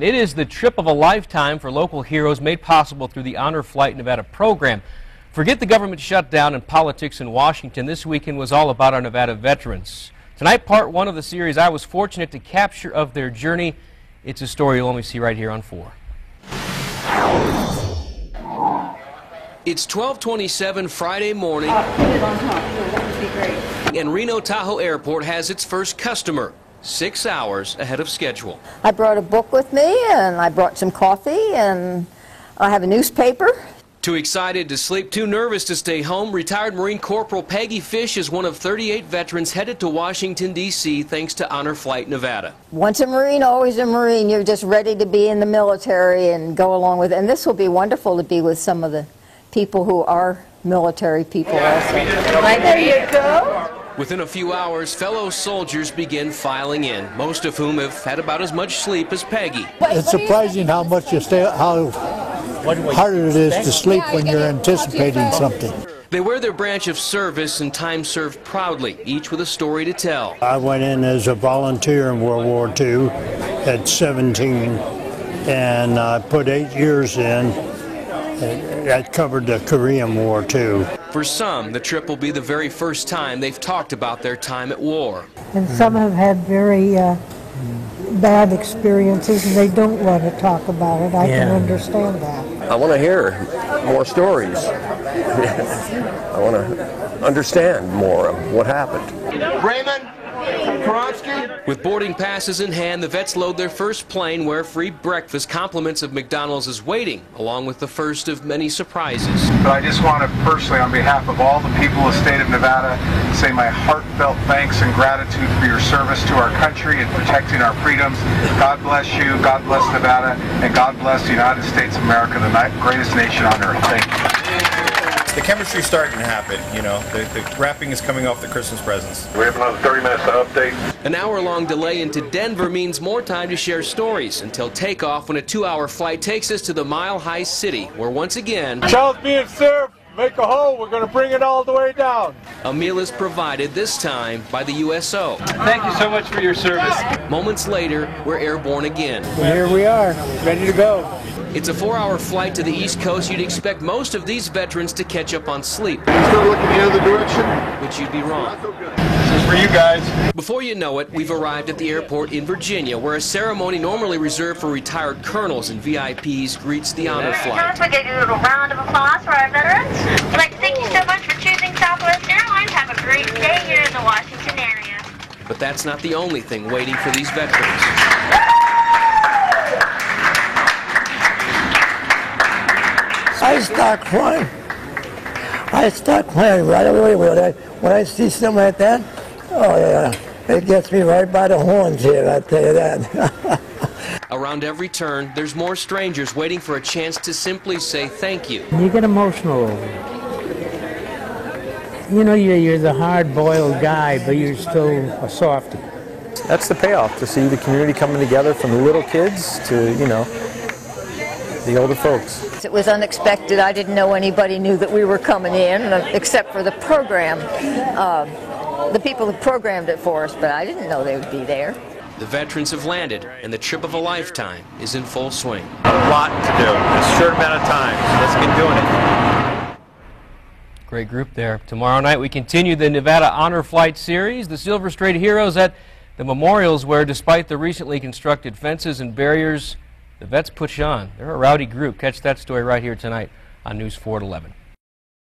It is the trip of a lifetime for local heroes made possible through the Honor Flight Nevada program. Forget the government shutdown and politics in Washington. This weekend was all about our Nevada veterans. Tonight, part one of the series I was fortunate to capture of their journey. It's a story you'll only see right here on 4. It's 12:27 Friday morning, and Reno Tahoe Airport has its first customer, 6 hours ahead of schedule. I brought a book with me, and I brought some coffee, and I have a newspaper. Too excited to sleep, too nervous to stay home, retired Marine Corporal Peggy Fish is one of 38 veterans headed to Washington, D.C. thanks to Honor Flight Nevada. Once a Marine, always a Marine. You're just ready to be in the military and go along with it. And this will be wonderful to be with some of the people who are military people also. Right, there you go. Within a few hours, fellow soldiers begin filing in, most of whom have had about as much sleep as Peggy. It's surprising how much you stay, how harder it is to sleep when you're anticipating something. They wear their branch of service and time served proudly, each with a story to tell. I went in as a volunteer in World War II at 17, and I put 8 years in. That covered the Korean War too. For some, the trip will be the very first time they've talked about their time at war. And some have had very bad experiences and they don't want to talk about it. I can understand that. I want to hear more stories. I want to understand more of what happened. Raymond Kronsky. With boarding passes in hand, the vets load their first plane where free breakfast, compliments of McDonald's is waiting, along with the first of many surprises. But I just want to personally, on behalf of all the people of the state of Nevada, say my heartfelt thanks and gratitude for your service to our country and protecting our freedoms. God bless you, God bless Nevada, and God bless the United States of America, the greatest nation on earth. Thank you. The chemistry's starting to happen, you know. The wrapping is coming off the Christmas presents. We have another 30 minutes to update. An hour-long delay into Denver means more time to share stories until takeoff when a 2-hour flight takes us to the Mile High City, where once again, Child's being served. Make a hole. We're going to bring it all the way down. a meal is provided, this time by the USO. Thank you so much for your service. Moments later, we're airborne again. Here we are, ready to go. It's a 4-hour flight to the East Coast. You'd expect most of these veterans to catch up on sleep, Start looking the other direction. but you'd be wrong. This is for you guys. Before you know it, we've arrived at the airport in Virginia, where a ceremony normally reserved for retired colonels and VIPs greets the honor flight. We'll give you a little round of applause for our veterans. We'd like to thank you so much for choosing Southwest Airlines. Have a great day here in the Washington area. But that's not the only thing waiting for these veterans. I start crying. I start crying right away when I see something like that. Oh yeah, it gets me right by the horns here, I tell you that. Around every turn, there's more strangers waiting for a chance to simply say thank you. You get emotional over it. You know, you're the hard-boiled guy, but you're still a softie. That's the payoff, to see the community coming together from the little kids to, you know, the older folks. It was unexpected. I didn't know anybody knew that we were coming in, except for the program, the people who programmed it for us, but I didn't know they would be there. The veterans have landed, and the trip of a lifetime is in full swing. A lot to do in a short amount of time, so let's get doing it. Great group there. Tomorrow night we continue the Nevada Honor Flight series. The Silver Straight Heroes at the memorials, where despite the recently constructed fences and barriers, the vets push on. They're a rowdy group. Catch that story right here tonight on News 4 at 11.